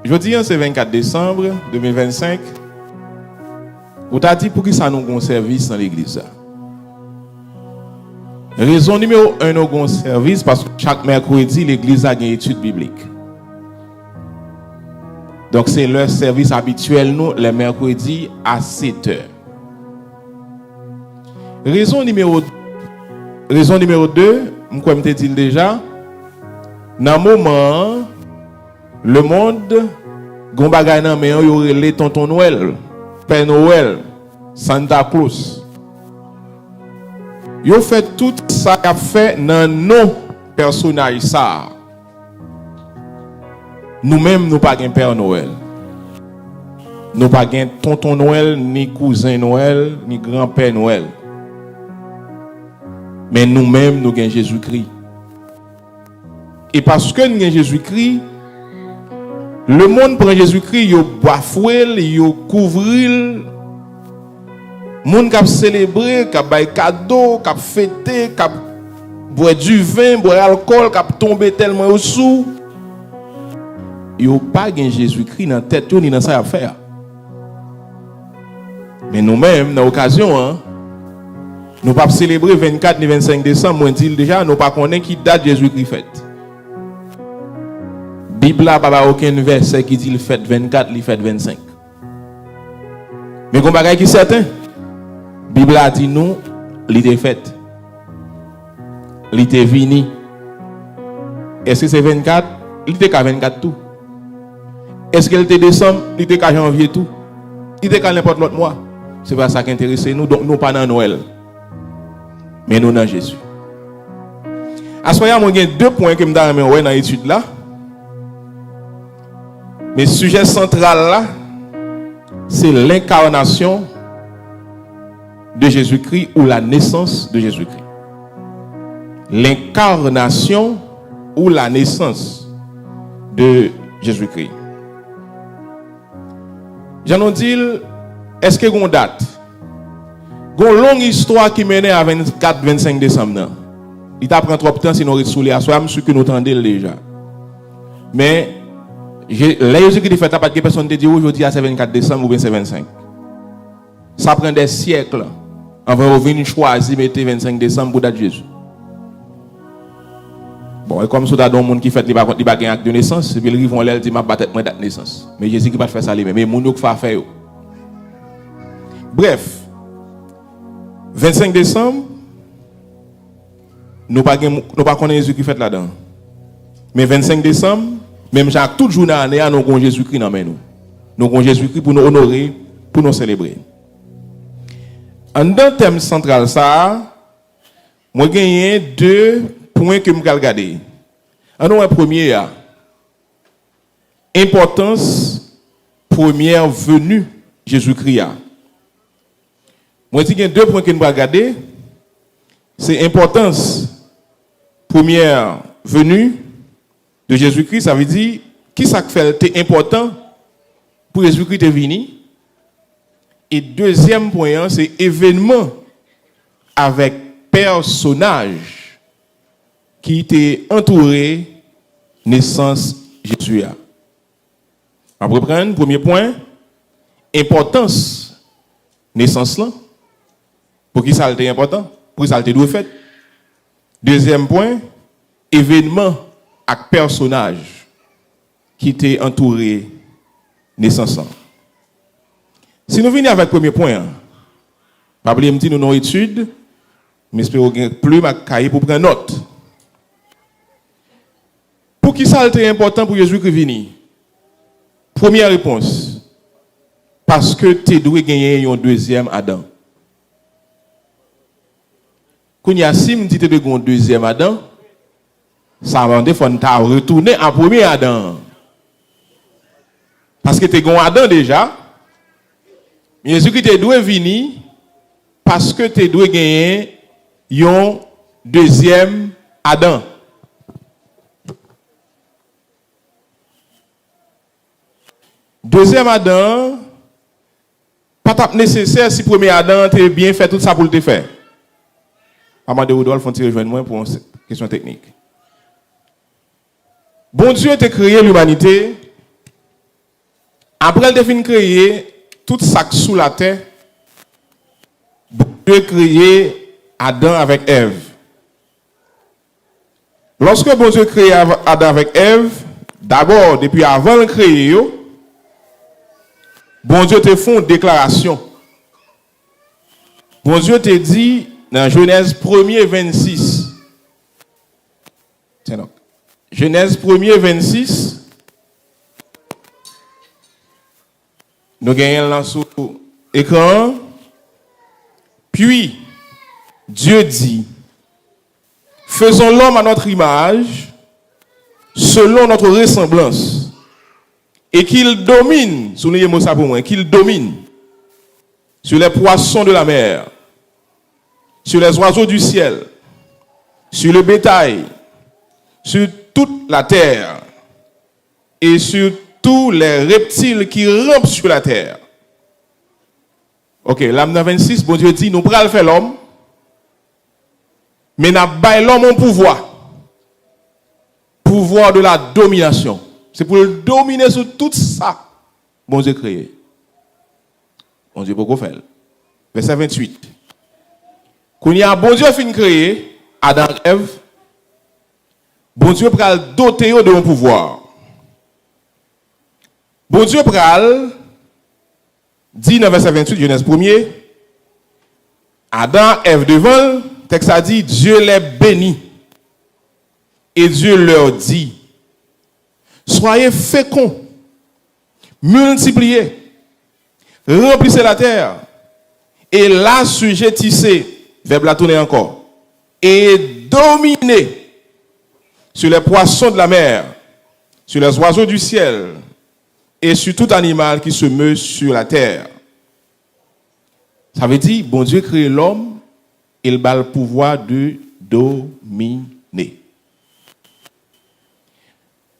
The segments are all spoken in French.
Jeudi, c'est 24 décembre 2025. Vous t'as dit pour qui ça nous a un service dans l'église. Raison numéro 1, nous avons un service parce que chaque mercredi, l'église a une étude biblique. Donc, c'est leur service habituel, nous, les mercredis à 7 heures. Raison numéro 2, comme je dit déjà, dans le moment, le monde, gon bagay nan men yo relé tonton Noël, Père Noël, Santa Claus. Yo fait tout ça qu'a fait dans nos personnages ça. Nous-mêmes nous pas gen Père Noël. Nous pas gen tonton Noël, ni cousin Noël, ni grand-père Noël. Mais nous-mêmes nous gen Jésus-Christ. Et parce que nous gen Jésus-Christ, le monde prend Jésus-Christ, il bafouel, il couvrir. Monde qui a célébré, qui a bail cadeau, qui a fêté, qui a boire du vin, boire alcool, qui a tombé tellement au sous. Il n'y a pas de Jésus-Christ dans la tête ni dans sa affaire. Mais nous-mêmes, dans l'occasion, nous ne pouvons pas célébrer 24 ni 25 décembre, moi dit déjà, nous ne pouvons pas connaître qui date Jésus-Christ fait. La Bible n'a pas aucun verset qui dit le fait 24, le fait 25. Mais comme bagay qui est certain, la Bible a dit nous, il était fait. Il était vini. Est-ce que c'est 24? Il était qu'à 24 tout. Est-ce qu'il était décembre? Il était qu'à janvier tout. Il était qu'à n'importe l'autre mois. C'est pas ça qui intéresse nous, donc nous pas dans Noël. Mais nous dans Jésus. À ce moment-là, il y a deux points que je me dans l'étude là. Mais le sujet central là, c'est l'incarnation de Jésus-Christ ou la naissance de Jésus-Christ. L'incarnation ou la naissance de Jésus-Christ. J'en ai dit, est-ce qu'il y a une date? Il y a une longue histoire qui mène à 24-25 décembre. Il t'a pris trop de temps sinon on reste à soi, je suis que nous entendons déjà. Mais là, Jésus-Christ fait pas de personne te dit aujourd'hui c'est 24 décembre ou bien c'est 25. Ça prend des siècles avant de venir choisir mettre 25 décembre pour date Jésus. Bon, et comme ça, il y a des gens qui fait des actes de naissance, et puis ils vont aller dire, ma date de naissance. Mais Jésus qui va faire ça lui-même, mais les gens qui font faire. Bref, 25 décembre, nous ne pas connaître Jésus qui fait là-dedans. Mais 25 décembre, même chaque tout jour dans l'année, nous avons Jésus-Christ dans nous. Nous avons Jésus-Christ pour nous honorer, pour nous célébrer. En dans le thème central, ça, moi j'ai deux points que je vais regarder. Un premier, importance première venue Jésus-Christ. Moi j'ai deux points que je vais regarder. C'est importance première venue de Jésus-Christ, ça veut dire qui ça fait important pour Jésus-Christ est venu. Et deuxième point, c'est événement avec personnage qui était entouré naissance Jésus. On va reprendre premier point, importance naissance là. Pour qui ça était important? Pour qui ça était doit fait? Deuxième point, événement avec personnage qui était entouré naissance. Si nous venons avec le premier point, pas oublier me dire nous nos études, mais espérons qu'il y ait plus de cahier pour prendre note. Pour qui ça est important pour Jésus qui vient? Première réponse, parce que tu dois gagner un deuxième Adam. Quand il y a si me dit tu dois gagner un deuxième Adam, ça va demander faut retourner à premier Adam. Parce que tu es gagné Adam déjà. Jésus-Christ doit venir parce que tu dois gagner un deuxième Adam. Deuxième Adam, pas nécessaire si premier Adam tu bien fait tout ça pour le faire. Amade Rodolphe font rejoindre moi pour une question technique. Bon Dieu t'a créé l'humanité Après, il a fini créer tout ça sous la terre. Dieu a créé Adam avec Ève. Lorsque bon Dieu a créé Adam avec Ève, d'abord, depuis avant de créer, bon Dieu te fait une déclaration. Bon Dieu te dit dans Genèse 1er 26. Tiens donc. Genèse 1er 26. Nous gagnons là sur l'écran. Puis, Dieu dit, faisons l'homme à notre image, selon notre ressemblance, et qu'il domine, soulignez-moi ça pour moi, qu'il domine sur les poissons de la mer, sur les oiseaux du ciel, sur le bétail, sur toute la terre, et sur tous les reptiles qui rampent sur la terre. Ok, l'âme 26, bon Dieu dit, nous prenons faire l'homme, mais nous avons l'homme un pouvoir. Pouvoir de la domination. C'est pour le dominer sur tout ça. Bon Dieu créé. Bon Dieu pourquoi faire. Verset 28. Quand il y a bon Dieu fin créé, Adam et Ève, bon Dieu pral doter de un pouvoir. Bon Dieu pral dit dans verset 28, Genèse 1er, Adam, Ève devant, le texte a dit, Dieu les bénit. Et Dieu leur dit, soyez féconds, multipliez, remplissez la terre, et l'assujettissez, verbe la tourner encore, et dominez sur les poissons de la mer, sur les oiseaux du ciel, et sur tout animal qui se meut sur la terre. Ça veut dire, bon Dieu crée l'homme, il a le pouvoir de dominer.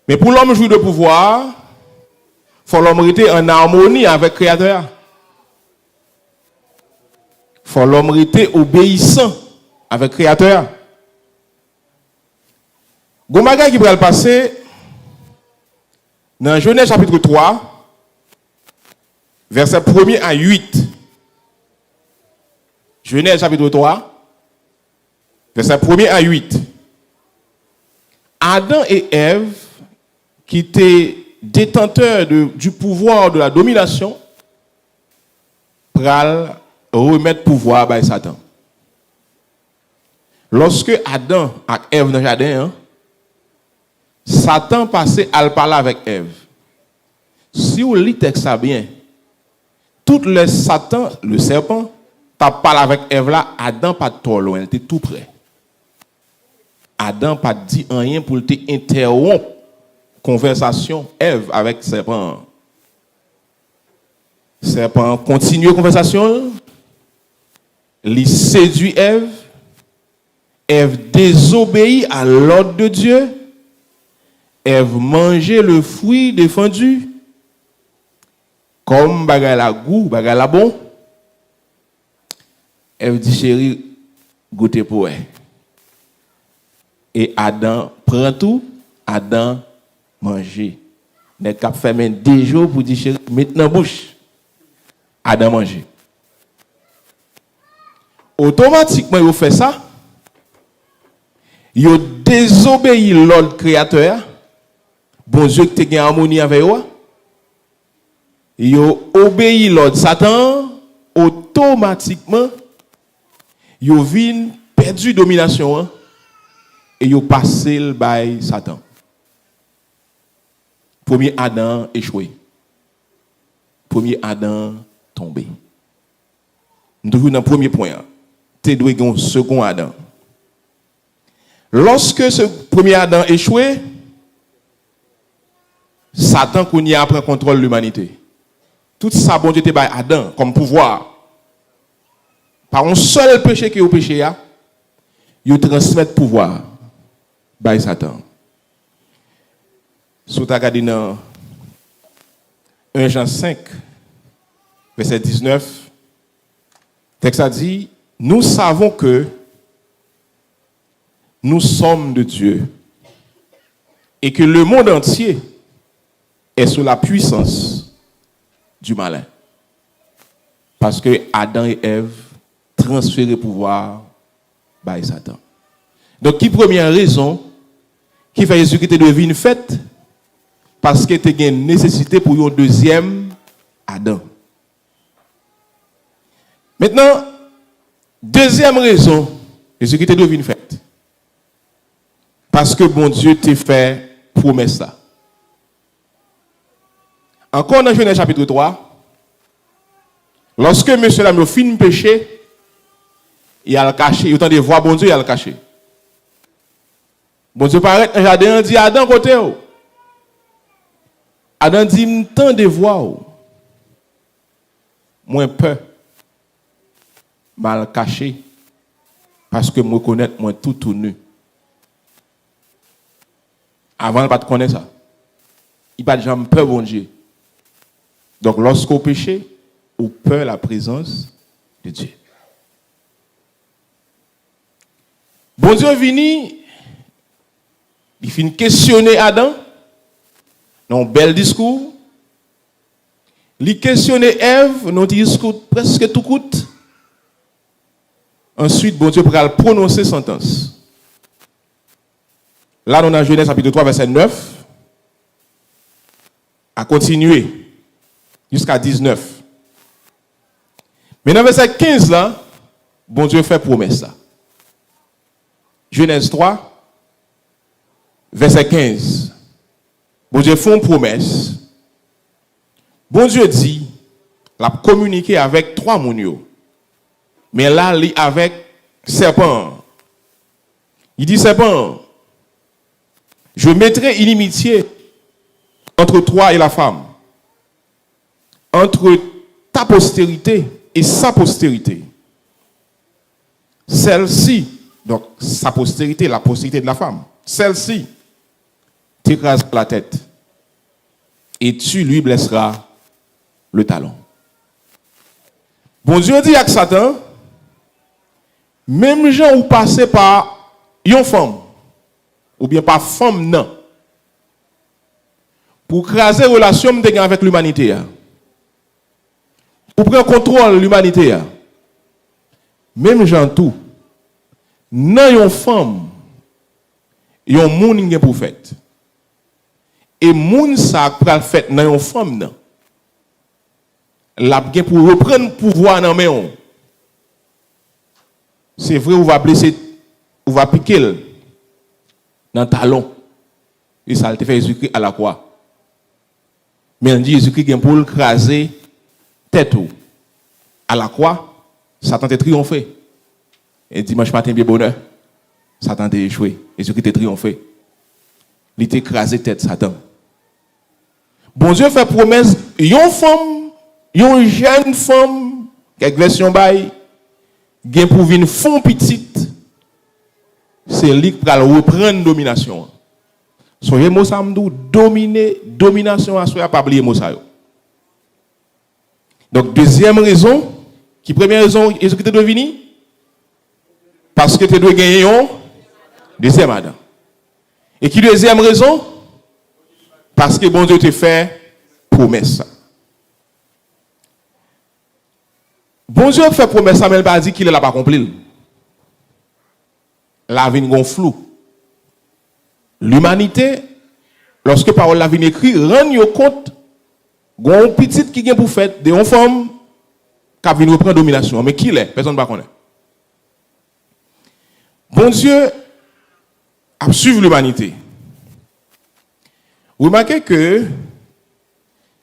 Mais pour l'homme jouir de pouvoir, il faut l'homme rester en harmonie avec le Créateur. Il faut l'homme rester obéissant avec le Créateur. Gomaga qui va le passer dans Genèse chapitre 3, verset 1er à 8. Genèse chapitre 3, verset 1er à 8. Adam et Ève, qui étaient détenteurs du pouvoir de la domination, pral remettre pouvoir à Satan. Lorsque Adam et Ève dans le jardin, Satan passait à parler avec Ève. Si vous lisez le texte bien, tout le Satan, le serpent, t'as parlé avec Ève là, Adam pas trop loin, il était tout près. Adam pas dit rien pour te interrompre conversation Ève avec serpent. Serpent continue la conversation, il séduit Ève. Ève désobéit à l'ordre de Dieu. Ève mangeait le fruit défendu. Comme bagay la goût, bagay la bon. Ève dit chérie, goûtez pour elle. Et Adam prend tout, Adam mange. N'est qu'à faire même 2 jours pour dire chérie, maintenant bouche. Adam mange. Automatiquement, il fait ça. Il désobéit l'ordre créateur. Bon Dieu qui te en harmonie avec eux. Il obéit l'ordre Satan. Automatiquement, il vient perdu domination. Et il passe le bail Satan. Premier Adam échoué. Premier Adam tombé. Nous toujours dans le premier point. Tu dois avoir un second Adam. Lorsque ce premier Adam échoué, Satan prend contrôle de l'humanité. Tout ça, bon Dieu, te bail Adam comme pouvoir. Par un seul péché qui est au péché, il transmet pouvoir by Satan. Si tu as dans 1 Jean 5, verset 19, le texte a dit, nous savons que nous sommes de Dieu et que le monde entier est sous la puissance du malin. Parce que Adam et Ève transféraient pouvoir par Satan. Donc, qui première raison qui fait Jésus-Christ devine faite? Parce que tu as une nécessité pour un deuxième Adam. Maintenant, deuxième raison, Jésus-Christ devine faite. Parce que bon Dieu t'a fait promesse là. Encore dans Genèse chapitre 3, lorsque monsieur l'a fin péché, il a le caché, il a de voir bon Dieu, il a le caché. Bon Dieu paraît dans le jardin, dit Adam côté. Adam dit m'tend de voir. Moins peur. Mal caché. Parce que me connaître moi tout nu. Avant il pas te connaître ça. Il pas de jamais peur bon Dieu. Donc lorsqu'on péché, on peur la présence de Dieu. Bon Dieu vini, il finit questionner Adam dans un bel discours. Il questionner Ève dans un discours presque tout court. Ensuite, bon Dieu pourra prononcer sentence. Là, nous avons Genèse chapitre 3, verset 9. À continuer jusqu'à 19. Mais dans verset 15, là, bon Dieu fait promesse. Là. Genèse 3, verset 15. Bon Dieu fait une promesse. Bon Dieu dit, il a communiqué avec 3 mounios. Mais là, il avec serpent. Il dit, serpent, je mettrai inimitié entre toi et la femme, entre ta postérité et sa postérité. Celle-ci, donc sa postérité, la postérité de la femme, celle-ci t'écrasera la tête et tu lui blesseras le talon. Bon Dieu dit à Satan, même gens où passer par une femme, ou bien par femme, non, pour craser la relation avec l'humanité, pour prendre contrôle de l'humanité, même gens tout, non une femme, yon moun gen pour fait. Et moun sa pral fait nan yon femme nan. La gen pour reprendre pouvoir nan men. C'est vrai, on va blesser, on va piquer dans le talon. Et ça a été fait Jésus-Christ à la croix. Mais on dit Jésus-Christ vient pour le craser tête à la croix. Satan a triomphé. Et dimanche matin, bien bonheur. Satan a échoué. Jésus-Christ a triomphé. Il a écrasé tête Satan. Bon Dieu fait promesse, une femme, une jeune femme, quelques versions bail, gen pour une fond petite, c'est lui qui va reprendre domination. Soyez mot ça m'dou dominer domination à soyez pas oublier mot ça. Donc deuxième raison, qui première raison Jésus-Christ doit venir parce que tu dois gagner un deuxième Adam. Et qui deuxième raison parce que bon Dieu te fait promesse. Bon Dieu fait promesse, mais il pas dit qu'il est là pas accompli. La vie est flou. L'humanité, lorsque parole la vie écrit, rend compte gon petite qui vient pour faire de une femme qui vient reprendre domination. Mais qui l'est? Personne ne va connaître. Bon Dieu a suivi l'humanité. Remarquez que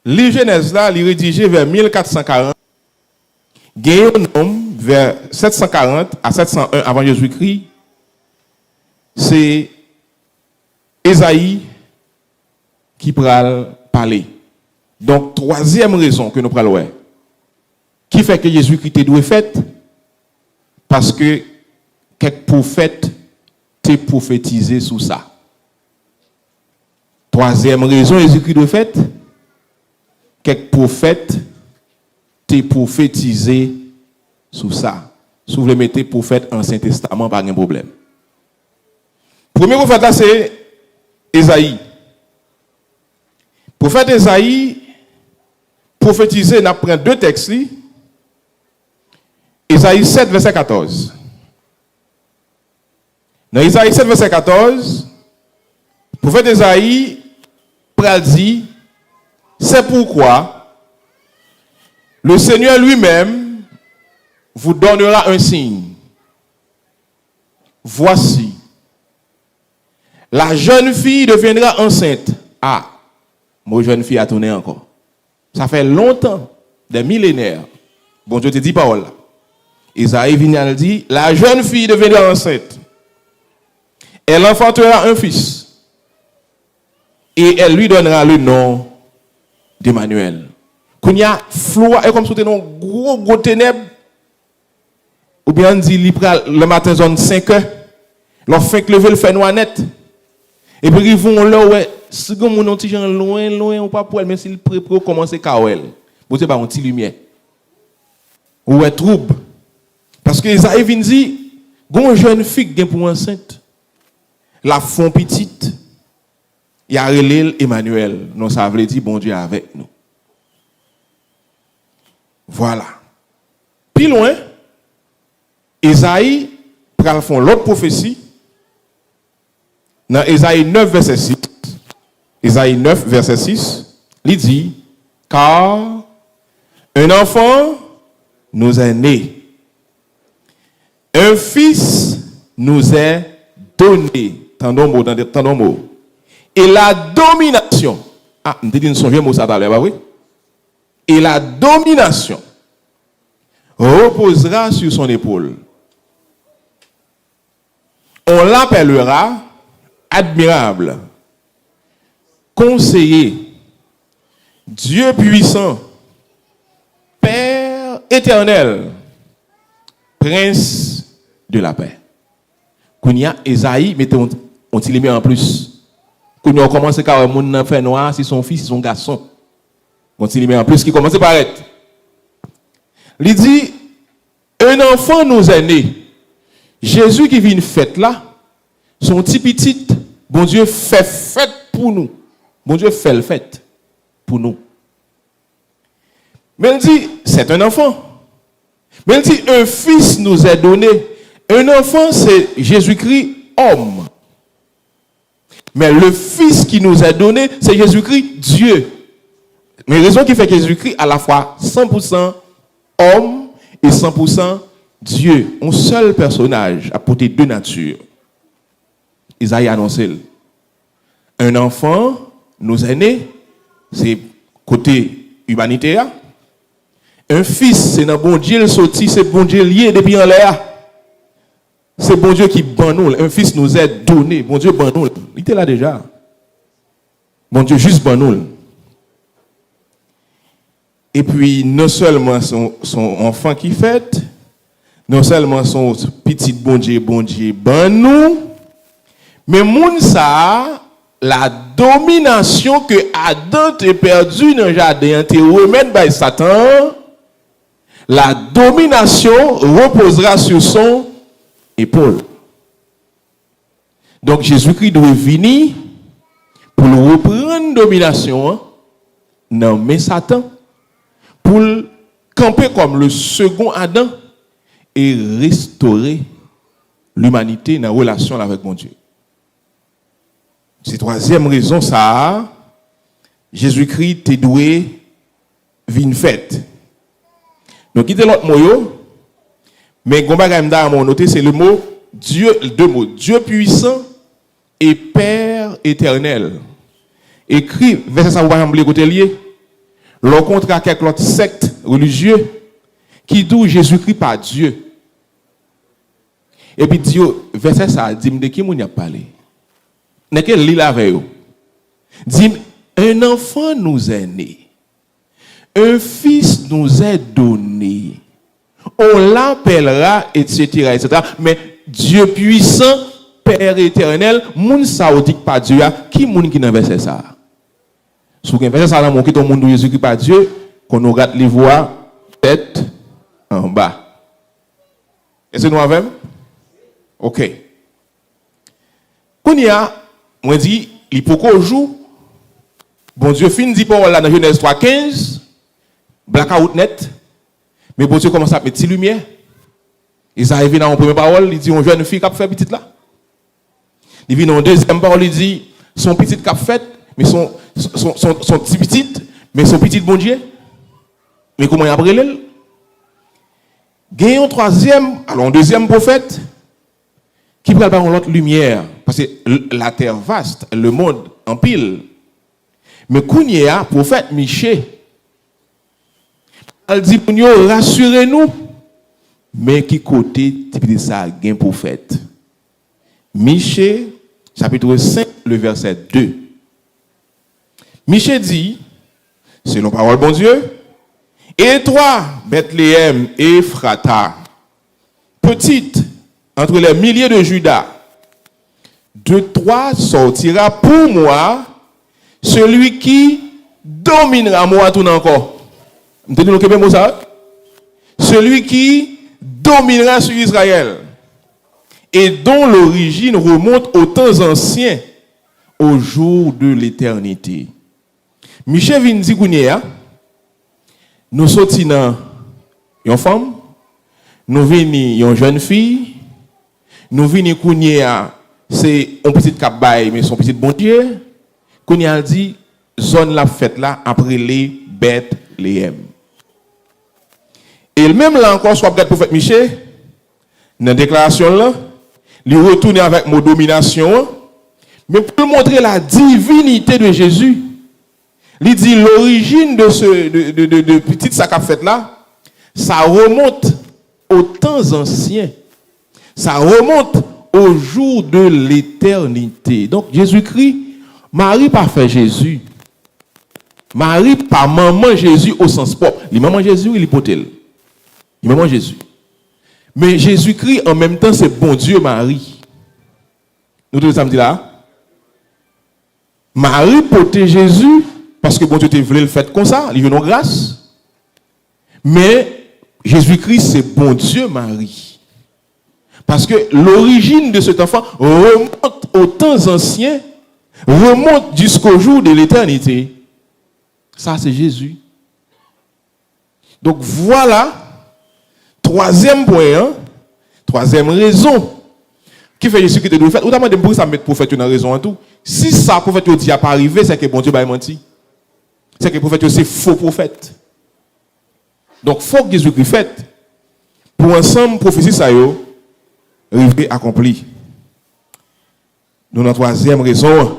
les Genèse là, il rédigé vers 1440. Il y a un homme vers 740 à 701 avant Jésus-Christ. C'est Esaïe qui pral parler. Donc, troisième raison que nous prenons, qui fait que Jésus-Christ est doué fait, parce que quelques prophètes t'ont prophétisé sur ça. Troisième raison, Jésus-Christ doit fait, quelques prophètes t'ont prophétisé sur ça. Si vous voulez mettre prophète en Ancien Testament, pas de problème. Premier prophète là, c'est Esaïe. Prophète Esaïe prophétiser, n'a pris deux textes. Isaïe 7, verset 14. Dans Isaïe 7, verset 14, le prophète Isaïe dit, c'est pourquoi le Seigneur lui-même vous donnera un signe. Voici, la jeune fille deviendra enceinte. Ah, mon jeune fille a tourné encore. Ça fait longtemps, des millénaires. Bon Dieu te dit parole. Isaïe vient dit, la jeune fille deviendra enceinte. Elle enfantera un fils. Et elle lui donnera le nom d'Emmanuel. Quand il y a flou, et comme si c'était un gros ténèbres, ou bien on dit le matin, zone 5 heures, leur fait lever le fait noir net. Et puis ils vont là, ouais, si vous avez un petit gens loin, ou pas pour elle, mais s'il prépare commencer à elle. Vous savez, un petit lumière. Ou est trouble. Parce que Isaïe vient dire, une jeune fille qui est pour enceinte, la font petite, il y a relé Emmanuel. Non, ça veut dire bon Dieu avec nous. Voilà. Puis loin, Isaïe prend l'autre prophétie. Dans Isaïe 9, verset 6. Isaïe 9, verset 6, il dit, car un enfant nous est né, un fils nous est donné. Tendons mot. Et la domination. Ah, je dit son vieux mot ça tout à l'heure, oui? Et la domination reposera sur son épaule. On l'appellera admirable, conseiller, Dieu puissant, Père éternel, Prince de la paix. Kounia, Esaïe, mettez on t'y met en plus. Kounia, on commence à faire un monde fait noir, si son fils, si son garçon. On t'y met en plus, qui commence à paraître. Il dit, un enfant nous est né. Jésus qui vit une fête là, son petit, bon Dieu fait fête pour nous. Bon Dieu fait le fête pour nous. Mais il dit, c'est un enfant. Mais il dit, un fils nous est donné. Un enfant, c'est Jésus-Christ, homme. Mais le fils qui nous est donné, c'est Jésus-Christ, Dieu. Mais la raison qui fait que Jésus-Christ à la fois 100% homme et 100% Dieu. Un seul personnage a porté deux natures. Isaïe a annoncé. Un enfant nous est né, c'est côté humanitaire. Un fils, c'est dans bon Dieu le sorti, c'est bon Dieu lié depuis en l'air. C'est bon Dieu qui ban nous. Un fils nous est donné. Bon Dieu ban nous. Il était là déjà. Bon Dieu juste ban nous. Et puis, non seulement son enfant qui fête, non seulement son petit bon Dieu ban nous, mais moun ça, la domination que Adam a perdu dans le jardin, te remettre par Satan, la domination reposera sur son épaule. Donc Jésus-Christ doit venir pour reprendre domination, nommer Satan, pour camper comme le second Adam et restaurer l'humanité dans la relation avec mon Dieu. C'est la troisième raison, ça, Jésus-Christ te doué vine fête. Donc, quittez l'autre mot, mais c'est le mot Dieu, deux mots, Dieu puissant et Père éternel. Écrit, verset ça, vous va me côté lié. Le contraire avec l'autre secte religieuse qui dit Jésus-Christ pas Dieu. Et puis Dieu, verset ça, dit de qui m'y a parlé. N'est que lit la veille. Dit un enfant nous est né. Un fils nous est donné. On l'appellera, etc., etc. Mais Dieu puissant, Père éternel, moun sa ou dit pas Dieu, qui moun qui n'a versé ça? Si vous avez ça dans mon qui tout le monde Jésus qui pas Dieu, qu'on nous regarde les voix tête en bas. Est-ce que nous avons? OK. Quand il y a, moi dit, il faut qu'on joue. Bon Dieu fin dit pour là dans Genèse 3:15 blackout net, mais bon Dieu commence à mettre petite lumière. Ils arrivent dans une première parole, il dit on jeune fille qui a fait petite là. Il vient dans une deuxième parole, il dit son petit qui a fait, mais son petit petite, mais son petit bon Dieu. Mais comment il a brûlé? Gagnons troisième, alors un deuxième prophète qui prend par l'autre lumière, parce que la terre vaste, le monde en pile. Mais Kounia, prophète Michée, elle dit pour nous rassurez-nous, mais qui côté type de ça, gain prophète. Michée, chapitre 5, le verset 2. Michée dit, selon parole bon Dieu, et toi, Bethléem et Ephrata, petite entre les milliers de Juda, de toi sortira pour moi celui qui dominera moi tout encore. Vous entendez le mot ça? Celui qui dominera sur Israël et dont l'origine remonte aux temps anciens, au jour de l'éternité. Michel vient dire que nous sortis dans une femme, nous venons une jeune fille, nous venons Kounia, c'est un petit cabaye, mais son petit bon Dieu. Kounia dit, zone la fête là, après les Bethléem. Et même là encore, soit le prophète Michel, dans la déclaration là, il retourne avec mot domination, mais pour montrer la divinité de Jésus, il dit l'origine de petite sac à fête là, ça remonte aux temps anciens. Ça remonte au jour de l'éternité. Donc Jésus-Christ, Marie pas fait Jésus. Marie pas maman Jésus au sens propre. Il maman Jésus, il hypothèse. Il maman Jésus. Mais Jésus-Christ en même temps c'est bon Dieu Marie. Nous tous samedi là. Marie portait Jésus parce que bon Dieu te voulait le faire comme ça, il veut nos grâce. Mais Jésus-Christ c'est bon Dieu Marie. Parce que l'origine de cet enfant remonte aux temps anciens, remonte jusqu'au jour de l'éternité. Ça, c'est Jésus. Donc voilà, troisième point, troisième raison qui fait Jésus qui te doit faire. Ou d'abord, pour ça mettre prophète dans raison en tout. Si ça, prophète dit à pas arriver, c'est que bon Dieu va mentir. C'est que le prophète c'est faux prophète. Donc, il faut que Jésus-Christ fait pour ensemble prophétie ça yo arriver accompli. Nous la troisième raison.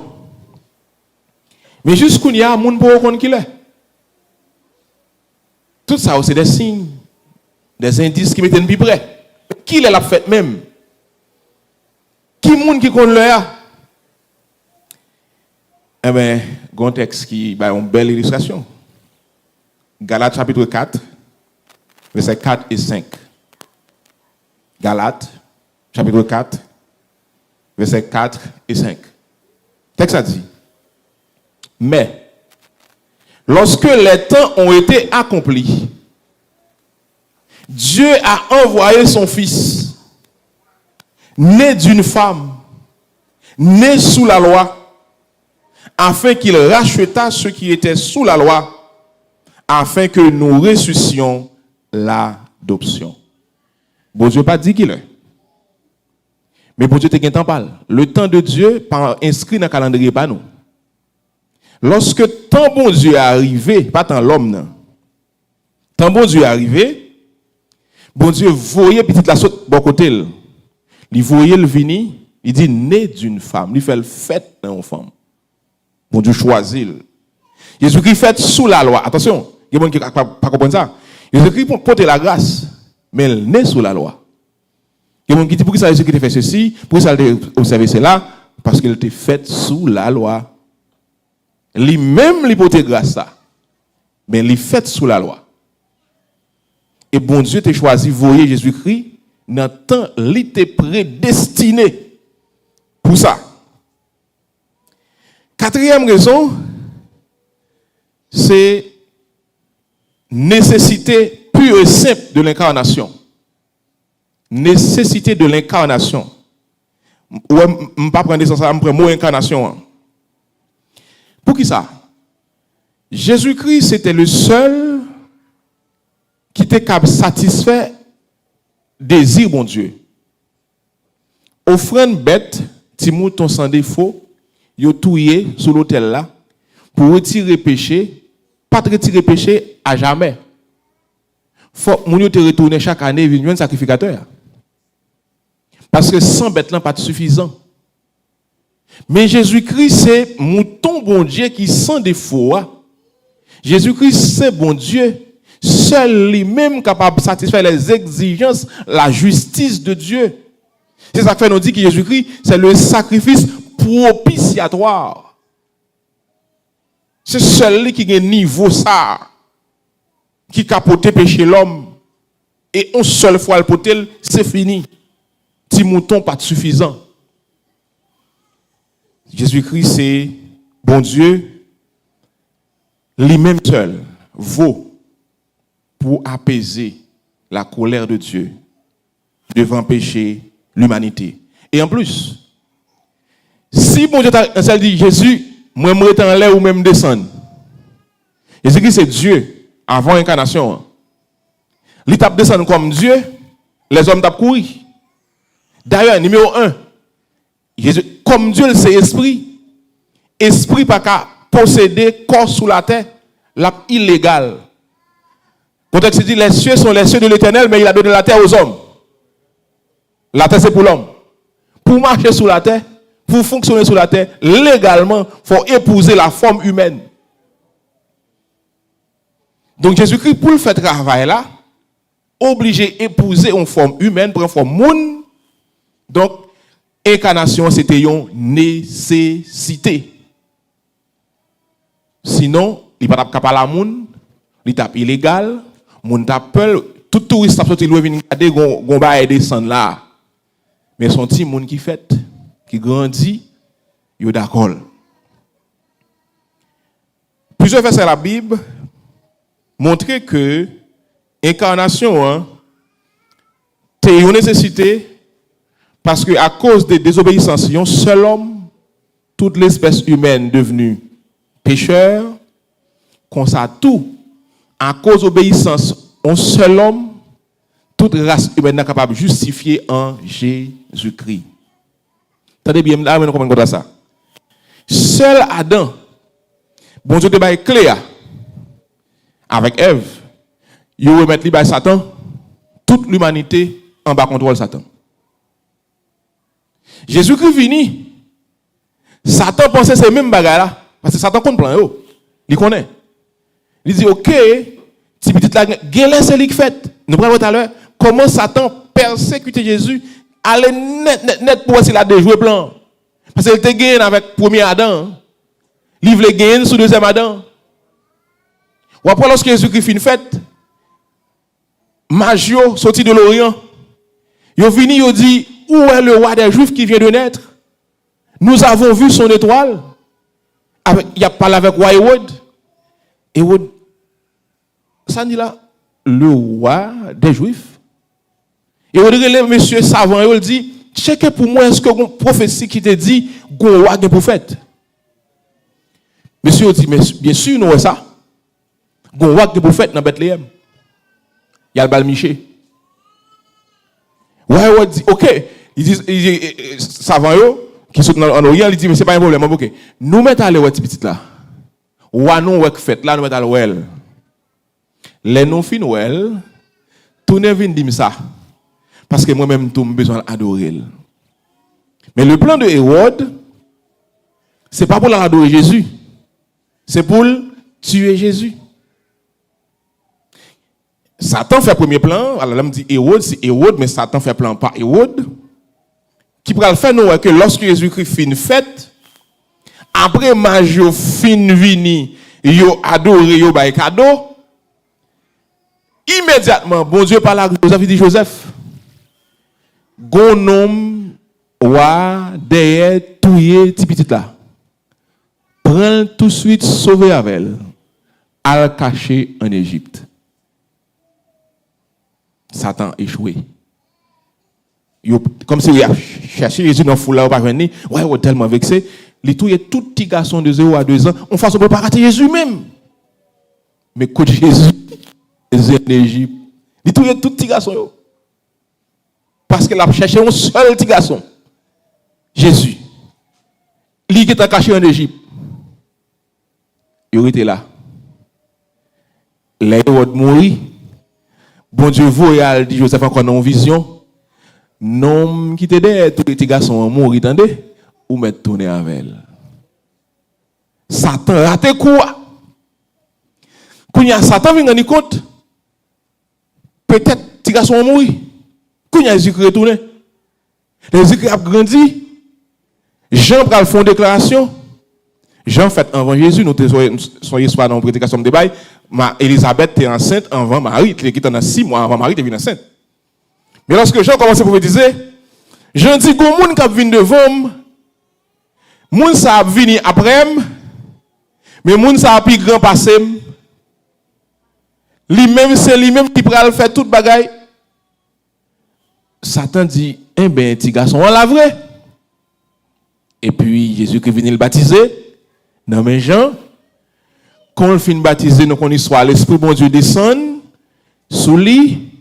Mais jusqu'où il y a un monde pour reconnaître qu'il est. Tout ça, c'est des signes, des indices qui mettent plus près. Qui est la fête même? Qui est le monde qui connaît là? Eh bien, il y a un texte qui a une belle illustration. Galates chapitre 4, versets 4 et 5. Galates chapitre 4, versets 4 et 5. Le texte a dit, mais lorsque les temps ont été accomplis, Dieu a envoyé son Fils, né d'une femme, né sous la loi, afin qu'il rachetât ceux qui étaient sous la loi, afin que nous ressuscitions l'adoption. Bon Dieu pas dit qu'il est. Mais bon Dieu te temps parle. Le temps de Dieu pas inscrit dans le calendrier pas nous. Lorsque tant bon Dieu est arrivé, pas tant l'homme non. Tant bon Dieu est arrivé, bon Dieu voyait petite la saute bon côté. Il voyait le venir, il dit né d'une femme, il fait le fait d'une femme. Bon Dieu choisit. Jésus-Christ fait sous la loi. Attention, il y a des gens qui ne pas comprendre ça. Jésus-Christ porte la grâce, mais il naît sous la loi. Il y a des gens qui disent, pour ça Jésus-Christ fait ceci, pour ça il a observé cela, parce qu'il était fait sous la loi. Lui-même, il porte grâce ça, mais il est fait sous la loi. Et bon Dieu t'a choisi, voyez Jésus-Christ, dans le temps, il était prédestiné pour ça. Quatrième raison, c'est nécessité pure et simple de l'incarnation. Nécessité de l'incarnation. Ou je ne vais pas prendre ça, je vais prendre le mot incarnation. Pour qui ça? Jésus-Christ, c'était le seul qui était capable de satisfaire désir bon Dieu. Offrande bête, ti mouton sans défaut, yo touye sur l'autel là pour retirer péché, pas de retirer péché à jamais. Faut moun yo te retourner chaque année venir un sacrificateur. Parce que sans bête là pas suffisant. Mais Jésus-Christ c'est mouton bon Dieu qui sans défaut. Jésus-Christ c'est bon Dieu, seul lui-même capable de satisfaire les exigences, la justice de Dieu. C'est ça que fait nous dit que Jésus-Christ c'est le sacrifice propitiatoire. C'est celui qui a un niveau ça, qui capote péché l'homme. Et une seule fois le potel, c'est fini. Petit mouton pas suffisant. Jésus-Christ c'est bon Dieu, lui-même seul vaut pour apaiser la colère de Dieu devant péché l'humanité. Et en plus, si bon Dieu t'a dit Jésus, moi je en l'air ou même descendre. Jésus-Christ c'est Dieu avant l'incarnation. Il tape descendre comme Dieu, les hommes tapent courir. D'ailleurs, numéro 1, Jésus, comme Dieu c'est esprit, esprit pas qu'à posséder corps sous la terre, là illégal. Le contexte dit les cieux sont les cieux de l'Éternel, mais il a donné la terre aux hommes. La terre c'est pour l'homme. Pour marcher sous la terre, pour fonctionner sur la terre, légalement, il faut épouser la forme humaine. Donc Jésus-Christ, pour le faire travail là, obligé d'épouser une forme humaine pour une forme monde. Donc, incarnation, c'était une nécessité. Sinon, il n'y a pas de capable à monde, il est illégal, monde t'a peur, tout touriste a sorti loin venir regarder gon ba descendre là. Mais son petit monde qui fait, qui grandit, yo d'accord. Plusieurs versets de la Bible montrent que l'incarnation c'est une nécessité parce que à cause de désobéissance, un seul homme, toute l'espèce humaine devenue pécheur, comme ça tout, à cause d'obéissance, un seul homme, toute race humaine est capable de justifier en Jésus-Christ. Attendez bien, là, comment on ça? Seul Adam, bon Dieu te bail clé avec Ève, il remettre li Satan, toute l'humanité en bas contrôle Satan. Jésus-Christ vini, Satan pensait ces mêmes bagages là, parce que Satan compte plan yo, il connaît. Il dit OK, si petite la guerre c'est lui qui fait. Nous prenons tout à l'heure comment Satan persécutait Jésus, aller net pour s'il a déjoué plan. Parce qu'il était gagné avec premier Adam. Il voulait gagner sur deuxième Adam. Ou après lorsque Jésus-Christ fait une fête, Magio sorti de l'Orient, il venu, il dit où est le roi des Juifs qui vient de naître? Nous avons vu son étoile. Il a parlé avec roi Hérode. Hérode, ça dit là, le roi des Juifs. Hérode, le monsieur savant, il dit, checkez pour moi, est-ce que une prophétie qui te dit, qu'on roi des prophètes? Monsieur dit, mais bien sûr, nous avons ça. Qu'on roi des prophètes dans Bethléem. Il y a le balmiché. Ouais, dit, ok. Il dit, savant, qui sont en Orient, il dit, mais ce n'est pas un problème. Ok. Nous mettons à l'eau, petit là. Ou à nous, fait là, nous mettons à l'eau. Les non fin well, tout ne vient dire ça. Parce que moi-même, tout j'ai besoin d'adorer. Mais le plan de Hérode, ce n'est pas pour l'adorer Jésus. C'est pour tuer Jésus. Satan fait premier plan. Alors là, me dit Hérode, c'est Hérode, mais Satan fait plan par Hérode. Qui pourra le faire, nous, que lorsque Jésus-Christ fait une fête, après Magio fin vini, yo adoré, yo bay cadeau, immédiatement, bon Dieu parle à Joseph, il dit Joseph, gon homme, wa, derrière, touye, petit là. Prends tout de suite, sauver avec elle, à le cacher en Égypte. Satan échoué. Comme si il a cherché Jésus dans le foule là, pas venir, ouais, tellement vexé, il touye tout petit garçon de 0 à 2 ans, on façon pour pas rater Jésus même. Mais quand Jésus en Égypte, Il touille tout petit garçon yo. Parce qu'il a cherché un seul petit garçon. Jésus. Lui qui était caché en Égypte. Il était là. Les Hérode mourit. Bon Dieu voyait, dit Joseph encore dans une vision. Non, qui était derrière tous les petits garçons mourir, attendez, ou mettre tourner avec elle. Satan raté quoi? Quand il y a Satan vient rendre compte, peut-être petit garçon mourir. Quand il y a Jésus qui retourne, Jésus qui a grandi, Jean va faire une déclaration. Jean fait avant Jésus, nous soyons soit dans une prédication de débat, Élisabeth était enceinte avant Marie, qui était dans 6 mois avant Marie, était enceinte. Mais lorsque Jean commence à prophétiser, Jean dit que les gens qui viennent devant moi, les gens qui viennent après moi, mais les gens qui plus grand passé, lui-même, c'est lui-même qui va faire toute bagaille. Satan dit, eh bien, petit garçon, on l'a vrai. Et puis, Jésus qui vient le baptiser, dans mes Jean, quand on finit baptiser, nous connaissons soit l'Esprit bon Dieu descend sous lui,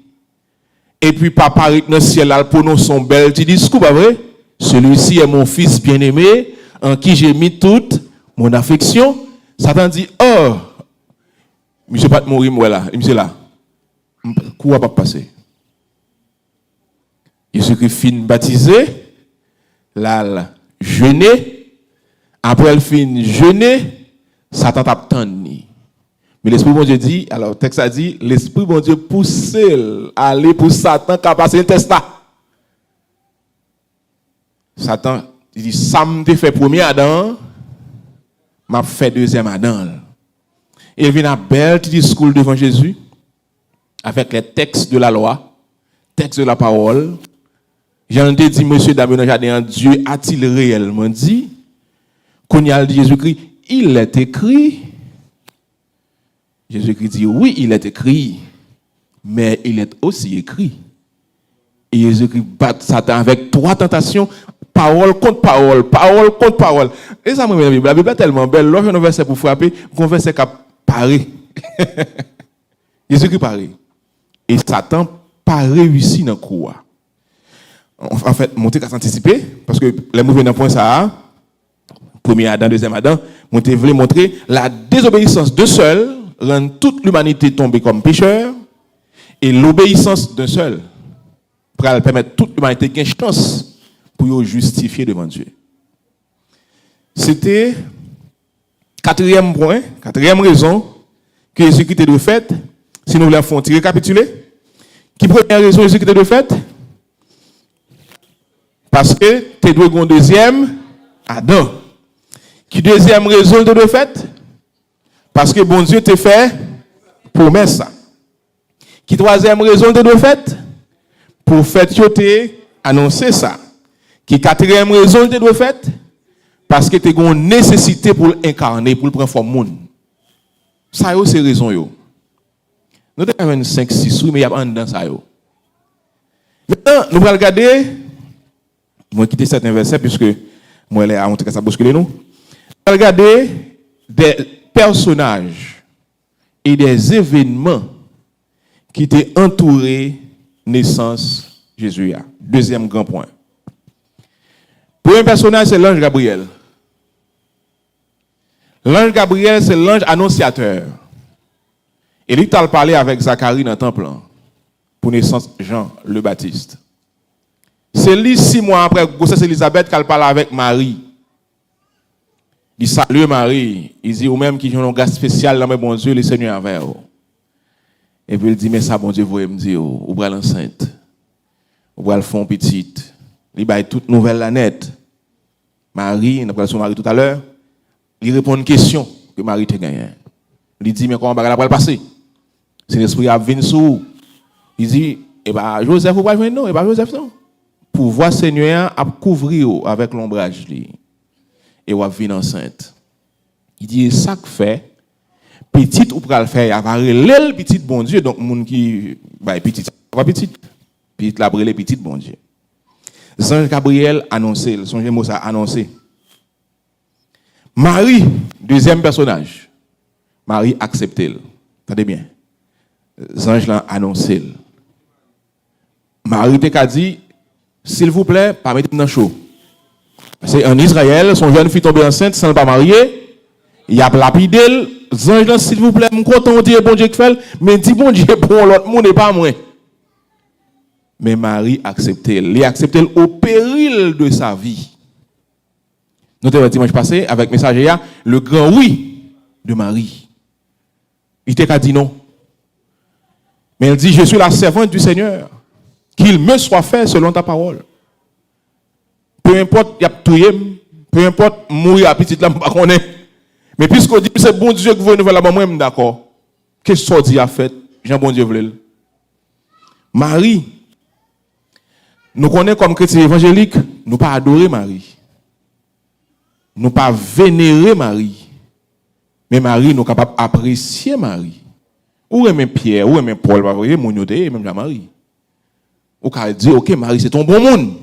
et puis papa arrive dans le ciel, il prononce son bel petit discours, pas vrai? Celui-ci est mon fils bien-aimé, en qui j'ai mis toute mon affection. Satan dit, oh, monsieur pas mourir, moi là, monsieur là, quoi va pas passer? Jésus-Christ fin baptisé, là, jeûner, après il fin jeûner, Satan t'a tendu. Mais l'Esprit bon Dieu dit, alors le texte a dit, l'Esprit bon Dieu pousse à aller pour Satan qui a passé le test là. Satan, il dit, ça m'a fait premier Adam, m'a fait deuxième Adam. Et il vient à bel petit discours devant Jésus, avec les textes de la loi, textes de la parole. J'en ai dit, monsieur Damien dans le jardin, Dieu a-t-il réellement dit? Qu'on y a dit Jésus-Christ, il est écrit. Jésus-Christ dit, oui, il est écrit, mais il est aussi écrit. Et Jésus-Christ bat Satan avec 3 tentations, parole contre parole, parole contre parole. Et ça, la Bible est tellement belle. Lorsque un verset pour frapper, un verset qui a paré. Jésus-Christ paré. Et Satan pas réussi dans le coup. En fait, monter qu'à s'anticiper, parce que les mouvements d'un point ça, premier Adam, deuxième Adam, monter voulait montrer la désobéissance de seul rend toute l'humanité tomber comme pécheur, et l'obéissance d'un seul pour permettre toute l'humanité qui a une chance pour justifier devant Dieu. C'était 4e point, 4e raison que Jésus-Christ était de fait. Si nous voulons faire récapituler, qui première raison Jésus-Christ était de fait? Parce que tu dois un deuxième Adam. Qui deuxième raison de fait? Parce que bon Dieu t'a fait promesse. Qui troisième raison de fait? Pour faire tu annoncer ça. Qui quatrième raison de fait? Parce que tu as une nécessité pour l'incarner, pour le prendre forme monde. Ça c'est raison yo. Nous avons 5 6 mais il y a un dans ça yo. Maintenant, nous allons regarder. Je vais quitter certains versets puisque moi, je vais montrer que ça bouscule nous. Regardez des personnages et des événements qui étaient entourés naissance Jésus. Deuxième grand point. Premier personnage, c'est l'ange Gabriel. L'ange Gabriel, c'est l'ange annonciateur. Et lui, il a parlé avec Zacharie dans le temple pour naissance Jean le Baptiste. C'est lui 6 mois après grossesse Élisabeth qu'elle parle avec Marie. Il salue Marie. Il dit, ou même qui ont un gars spécial dans mes bon Dieu, le Seigneur avec vous. Et puis il dit, mais ça, bon Dieu, vous me dire, ou bras l'enceinte, ou bras le fond petite. Il baille toute nouvelle la net. Marie, on a parlé de son mari tout à l'heure, il répond à une question que Marie t'a gagné. Il dit, mais comment on va le passer? C'est l'esprit a venu sur. Il dit, eh bien, Joseph, vous ne pouvez pas non, eh bien, Joseph, non. Pour voir Seigneur à couvrir avec l'ombrage et va venir enceinte. Il dit ça que fait petite ou pral faire avoir l'aile petite bon Dieu donc monde qui bah petite pas petite petite la brûler petite bon Dieu. Ange Gabriel annoncé son mot ça annoncé. Marie deuxième personnage. Marie accepté. Attendez bien. Ange l'a annoncé. Marie t'a dit, s'il vous plaît, pas mettre dans chaud. C'est en Israël, son jeune fille tombée enceinte sans pas marier, il a lapidé, ange s'il vous plaît, me content Dieu bon Dieu qui fait, mais dis bon Dieu pour l'autre monde et pas moi. Mais Marie acceptait, il acceptait au péril de sa vie. Nous avons dimanche passé avec messager le grand oui de Marie. Il t'a dit non. Mais elle dit, je suis la servante du Seigneur. Qu'il me soit fait selon ta parole. Peu importe, il y a tout, peu importe, mourir à petite lame, je ne sais pas. Mais puisqu'on dit, c'est bon Dieu qui veut nous faire là-bas, moi, je suis d'accord. Qu'est-ce que Dieu a fait? Jean bon Dieu voulait. Marie, nous connaissons comme chrétiens évangéliques, nous pas adorer Marie. Nous pas vénérer Marie. Mais Marie, nous sommes capables d'apprécier Marie. Ou même Pierre, ou même Paul, vous voyez, mon yoté, même la Marie. Ou qu'à dire, ok, Marie, c'est ton bon monde.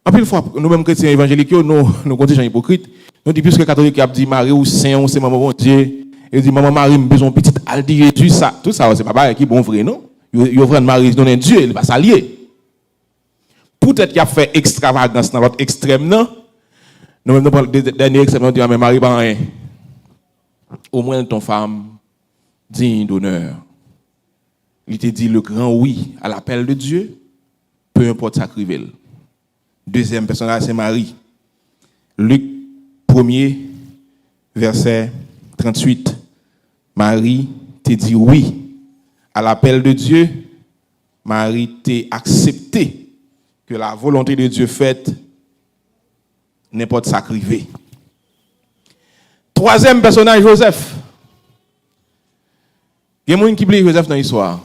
En plus, nous-mêmes chrétiens évangéliques, nous continuons hypocrites. Nous disons, puisque les catholiques ont dit Marie ou Saint, ou c'est maman bon Dieu, et dit maman Marie, me besoin petite, elle dit Jésus, ça, tout ça, c'est pas qui bon vrai, non? Il offre Marie, donne un Dieu, il va s'allier. Peut-être qu'il a fait extravagance dans l'autre extrême, non? Nous-mêmes, nous prenons le dernier extrême, nous disons, mais Marie, pas rien. Au moins, ton femme, digne d'honneur. Il te dit le grand oui à l'appel de Dieu, peu importe sa crivelle. Deuxième personnage, c'est Marie. Luc 1er, verset 38. Marie te dit oui à l'appel de Dieu. Marie t'a accepté que la volonté de Dieu faite, n'importe sa crivée. Troisième personnage, Joseph. Il y a des gens qui oublient Joseph dans l'histoire.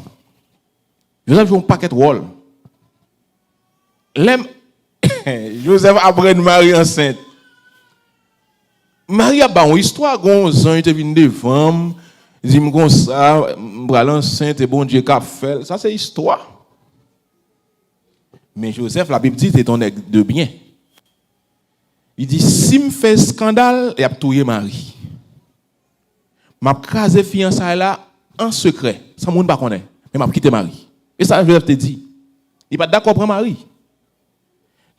Joseph joue un paquet de rôles. Joseph après Marie enceinte. Marie a une histoire, gon ange te vinn devant, dit me comme ça, bral enceinte et bon Dieu qu'a fait. Ça c'est histoire. Mais Joseph, la Bible dit, c'est ton nègre de bien. Il dit si me fait scandale, il a tué Marie. M'a crasé fiançailles là en secret, sans monde pas connaît, mais m'a quitté Marie. Et ça Joseph te dit. Il pas d'accord pour Marie.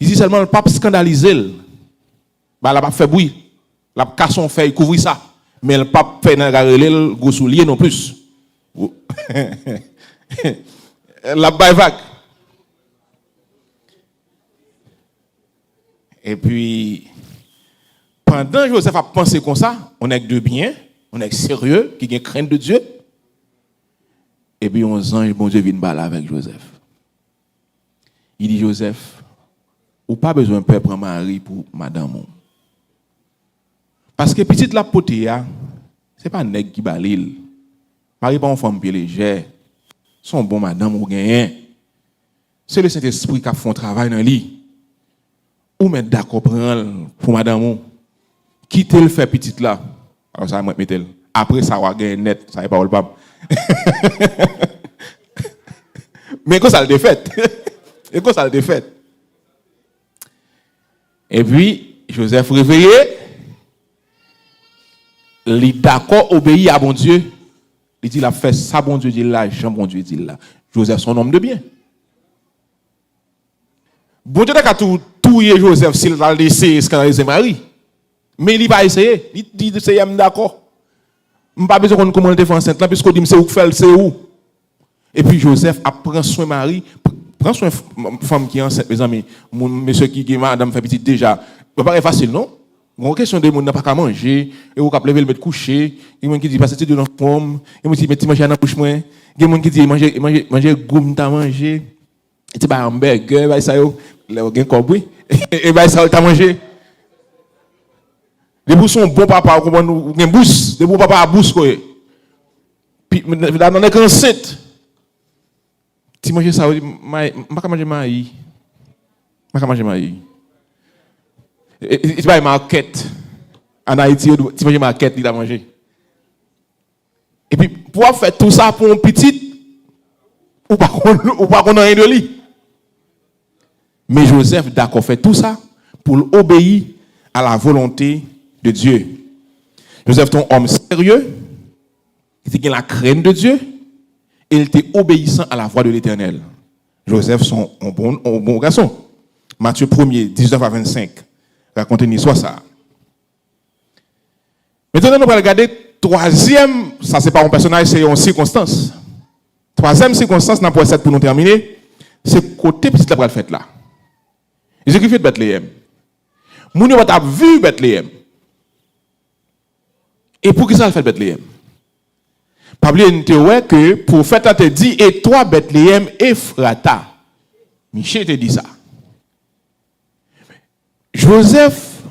Il dit seulement le pape scandalisé. Bah la pas fait bruit. La casse son fait couvrir ça. Mais le pape fait dans le gros soulier non plus. La baille vague. Et puis pendant Joseph a pensé comme ça, on est de bien, on est sérieux, qui a crainte de Dieu. Et puis on ange bon Dieu vient baller avec Joseph. Il dit Joseph, ou pas besoin de peur prendre Marie pour madame. Parce que petite la poté c'est pas nèg qui balil. Marie pas une femme bien légère. Son bon madame ou gagne. C'est le Saint-Esprit qui a fait un travail dans lui. Ou mettre d'accord prendre pour madame. Quitter le fait petite là. Alors ça moi mettre. Après ça va gagner net, ça est pas le pape. Mais quand ça le défaite. Et quand ça le défaite. Et puis Joseph réveillé, il d'accord obéit à bon Dieu. Il dit il a fait ça bon Dieu dit là, Jean bon Dieu dit là. Joseph son homme de bien. Bon Dieu n'a tout Joseph s'il va laisser scandaliser Marie. Mais il va essayer. Il dit c'est d'accord. Je n'ai pas besoin de comment le défendre enceinte là puisqu'on dit c'est où faire c'est où. Et puis Joseph prend soin de Marie, prend soin de femme qui est enceinte mes amis, monsieur qui madame fait petite déjà. C'est pas facile non. Une question de monde n'a pas qu'à manger, et vous cap lever le mettre coucher, il y a des qui dit passer de dans forme, il y a des qui dit manger dans bouche moins, il y a des qui dit manger goût t'as manger. Et tu vas hamburger, va ça yo, le gain cobri et va ça t'as manger. Les bouts sont bons papa comprendre gain bousse, des bons papa à bousse quoi. Puis dans les enceinte. Tu manges ça, je ne pas manger maïs. Je ne pas manger maïs. Tu vas market. En Haïti, tu manges market, il a mangé. Et puis, pour faire tout ça pour un petit, ou pas qu'on a rien de lui. Mais Joseph, d'accord, fait tout ça pour obéir à la volonté de Dieu. Joseph, ton homme sérieux, il a la crainte de Dieu. Il était obéissant à la voix de l'Éternel. Joseph sont un bon garçon. Matthieu 1er, 19 à 25, raconte une histoire ça. Maintenant, nous allons regarder troisième, ça c'est pas un personnage, c'est une circonstance. Troisième circonstance, n'a pas cette pour nous terminer, c'est côté petit la fête là. Jésus fait Bethléem. Moun yo pas vu Bethléem. Et pour qui ça fait Bethléem? Pas oublier une théorie que pour faire te dit et toi Bethléem Ephrata. Michel te dit ça. Joseph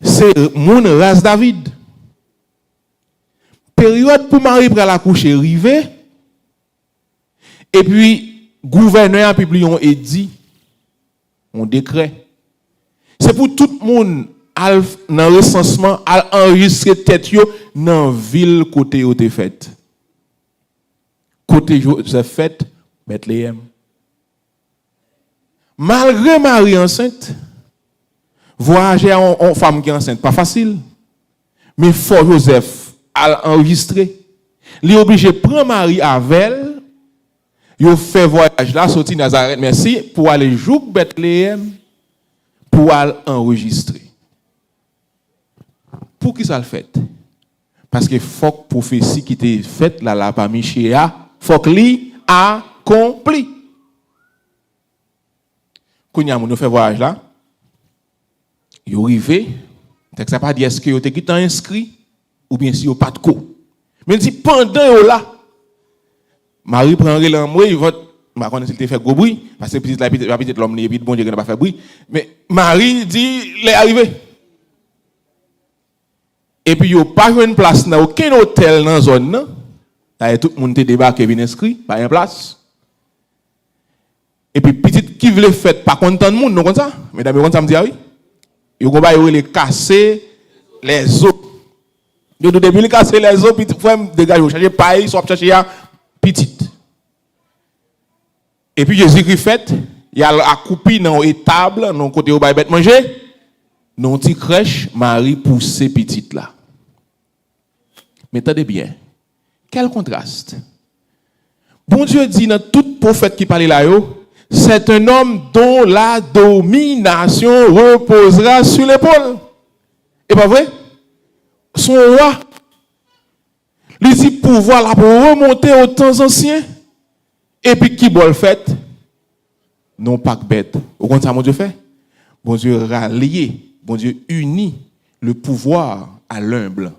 c'est mon race David. Période pour Marie pour la coucher arrivée. Et puis gouverneur a publié un édit, un décret. C'est pour tout le monde dans le recensement à enregistrer tête yo dans ville côté où t'es fait. Côté Joseph fait Bethléem. Malgré Marie enceinte, voyager en femme qui est enceinte pas facile. Mais faut Joseph à enregistrer. Il est obligé de prendre Marie avec elle. Il fait voyage là sorti Nazareth merci pour aller jouer Bethléem pour aller enregistrer. Pour qui ça le fait? Parce que faut que prophétie qui était faite là la pas Michéa, faut que lui accompli. Quand nous fait voyage là, yo arrivé, ça pas dit est-ce que yo te inscrit ou bien si yo pas de co. Mais dit pendant yo là, Marie prend relais moi, il va pas connaître s'il te fait gros bruit parce que petite l'homme et puis bon Dieu n'a pas fait bruit, mais Marie dit il est arrivé. Et puis, il n'y a pas une place dans aucun hôtel dans la zone. Tout le monde est débarqué, vient inscrit, pas une place. Et puis, petite qui voulait faire, pas content de monde, non comme ça. Mesdames et messieurs, ça me dit, ah oui. Il y a les casser les os. Depuis le début, casser les os, puis il faut dégager, chercher paille, soit chercher petite. Et puis, Jésus-Christ fait, il y a accoupi dans une table, dans le côté où il va manger. Non, petit crèche, Marie pousse petite là. Mais attendez bien. Quel contraste. Bon Dieu dit dans tout prophète qui parle là, c'est un homme dont la domination reposera sur l'épaule. Et pas vrai? Son roi. Il dit pouvoir là pour remonter aux temps anciens. Et puis qui va le fait? Non pas que bête. Au contraire, mon Dieu fait? Bon Dieu rallié. Bon Dieu unit le pouvoir à l'humble.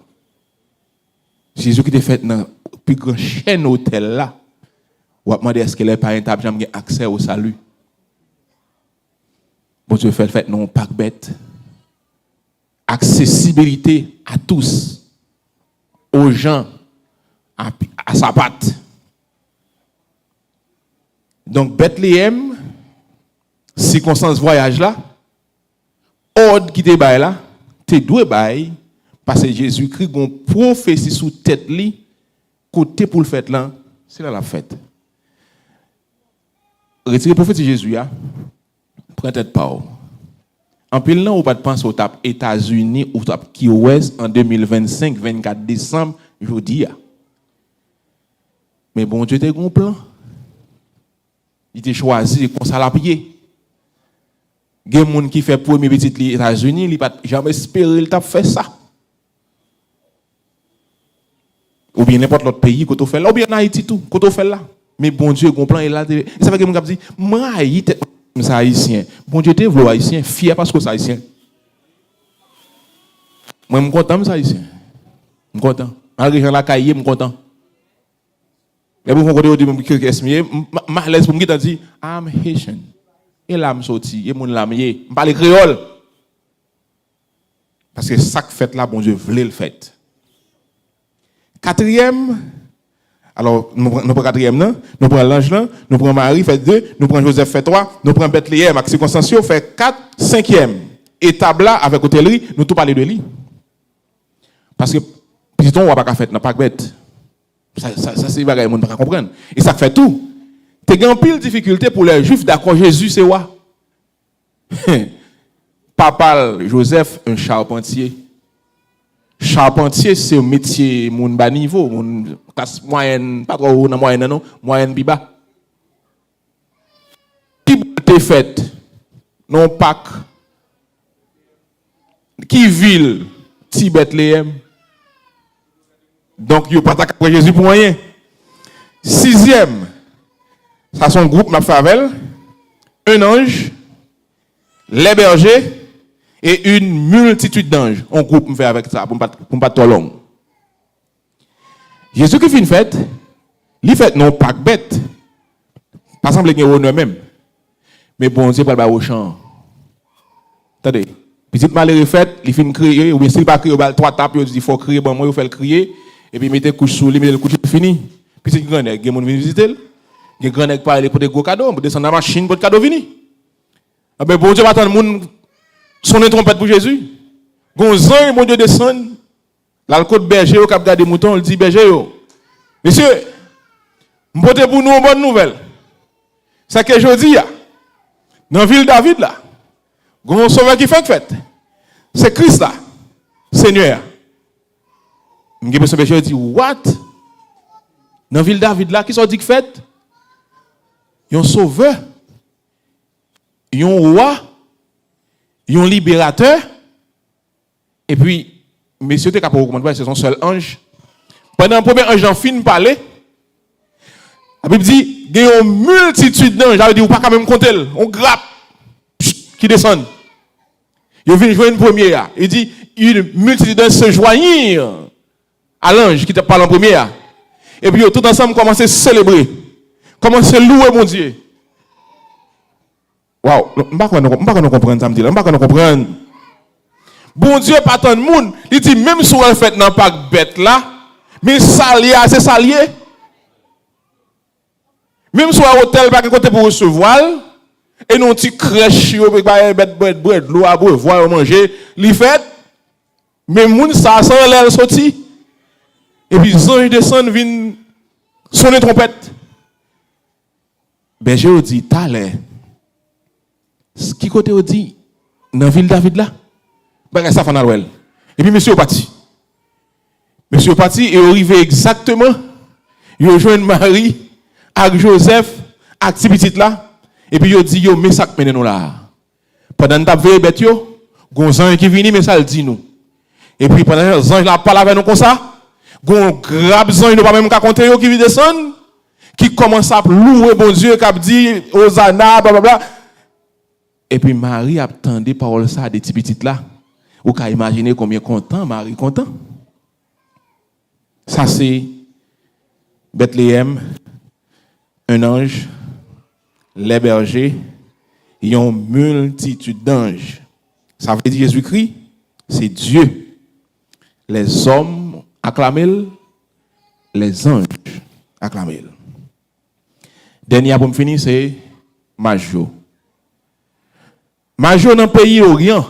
Jésus qui t'a fait dans le plus grand chaîne hôtel là, ou a demandé est-ce qu'elle est pas un jamais accès au salut. Bon Dieu fait non pas bête. Accessibilité à tous, aux gens, à sa patte. Donc Bethléem, circonstance voyage là, ordre qui te bail là, te doit bail parce que Jésus-Christ gon prophétie sous tête li côté pour le fait là, c'est là la fête. Retirer prophétie Jésus a prend tête pas. En pile nan ou pas de penser au tap États-Unis ou tap Key West en 2025 24 décembre jodi a. Mais bon Dieu te gon plan. Il t'a choisi comme ça la pied. Il y a des gens qui fait premier petit les États-Unis, ils pas jamais espéré il t'a fait ça. Ou bien n'importe l'autre pays qu'on fait là, ou bien en Haïti tout, qu'on fait là. Mais bon Dieu, on plan est là. Ça fait que mon gars dit, moi Haïti, c'est haïtien. Bon Dieu te vle haïtien, fier parce que c'est haïtien. Moi je suis content, c'est haïtien. Je suis content. Malgré que la cahier, je suis content. Et pour qu'on dit que est malaise pour me dire I'm Haitian. Et là me sorti, et mon lamier, me parle créole. Parce que ça que fait là bon Dieu voulait le fait. Quatrième, alors nous prenons quatrième là, nous prenons l'ange là, nous prenons Marie fait 2, nous prenons Joseph fait 3, nous prenons Bethléem avec circonstancieux fait 4, 5e. Étape là avec hôtellerie, nous tout parler de lui. Parce que piton on va pas faire n'a pas bête. Ça c'est bagaille monde pas comprendre. Et ça fait tout. Tu as pile difficulté pour les juifs d'accord Jésus c'est quoi? Papa Joseph un charpentier. Charpentier c'est un métier mon bas niveau, mon classe moyenne, pas trop dans moyenne non, moyenne bi bas. t'es fait non Pâques qui ville ti Bethléem. Donc, il n'y a pas de Jésus pour rien. Sixième, ça son groupe m'a fait avec un ange, les bergers et une multitude d'anges. Un groupe me fait avec ça pour ne pas trop long. Jésus qui fait une fête, il fait non pas bête. Pas semble qu'il y ait même. Mais bon Dieu pas au champ. Attendez. Petite malheureux fête, il fait crier ou bien s'il pas crier, il trois tapes, il dit faut crier, bon moi il fait le crier et puis mettez couche sous lui, mettez le couche fini. Puis c'est grand nèg, il y a monde vient visiter. Il y a grand nèg parler pour des gros cadeaux, pour descendre dans la machine pour des cadeaux venir. Ah ben bon Dieu va attendre monde sonner trompette pour Jésus. Gonzan mon Dieu descend. L'alcool berger au cap garder mouton, il dit berger yo. Monsieur, m'porter pour nous une bonne nouvelle. C'est que je dis dans la ville David là, un sauveur qui fait fête. C'est Christ là, Seigneur. Je me suis dit, what? Dans la ville David là, qui sont dit que fête? Il y a un sauveur, il y a un roi, il y a un libérateur, et puis, messieurs, tu es capable de recommander, c'est son seul ange. Pendant le premier ange en fin de parler, la Bible dit, il y a une multitude d'anges, j'avais dit, ou pas quand même compter, on grappe, qui descendent. Il vient jouer une première. Il dit, une multitude d'anges se joignirent à l'ange qui te parle en première. Et puis, tout ensemble, commencent à célébrer. Commencent à louer mon Dieu. Waouh, je ne sais pas comprendre ça, je ne sais pas comprendre. Bon Dieu, pas tant de monde. Il dit, même si on fait dans pas bête là, mais salier, c'est salier. Même si on hôtel, pas de côté pour recevoir, et non petit crèche, bread, l'eau à boire, voir manger, li fait, mais moun ça sans l'air sorti. Et puis les anges descendent, viennent sonner trompette. Berger a dit, t'allais. Qui côté a dit, dans la ville David là? Ben, ça fait Noël. Et puis monsieur est parti. Monsieur est parti et arrivé exactement. Il a joint Marie, avec Joseph, avec ces petites là. Et puis il dit, yo, mais ça que nous là. Pendant que nous avons bête yo, gonzan qui vient, mais ça le dit nous. Et puis pendant que les anges là parlent avec nous comme ça, gon grave ange nous pas même qu'à compter yo qui vient descendre, qui commence à louer bon Dieu, qui a dit, Hosanna, blablabla. Et puis Marie a entendu parole ça des petits petites là. Ou qu'à imaginer combien content, Marie content. Ça c'est Bethléem, un ange, les bergers, il y a une multitude d'anges. Ça veut dire Jésus-Christ, c'est Dieu. Les hommes acclament, les anges acclament. Dernier pour me finir, c'est Majo. Majo dans le pays Orient,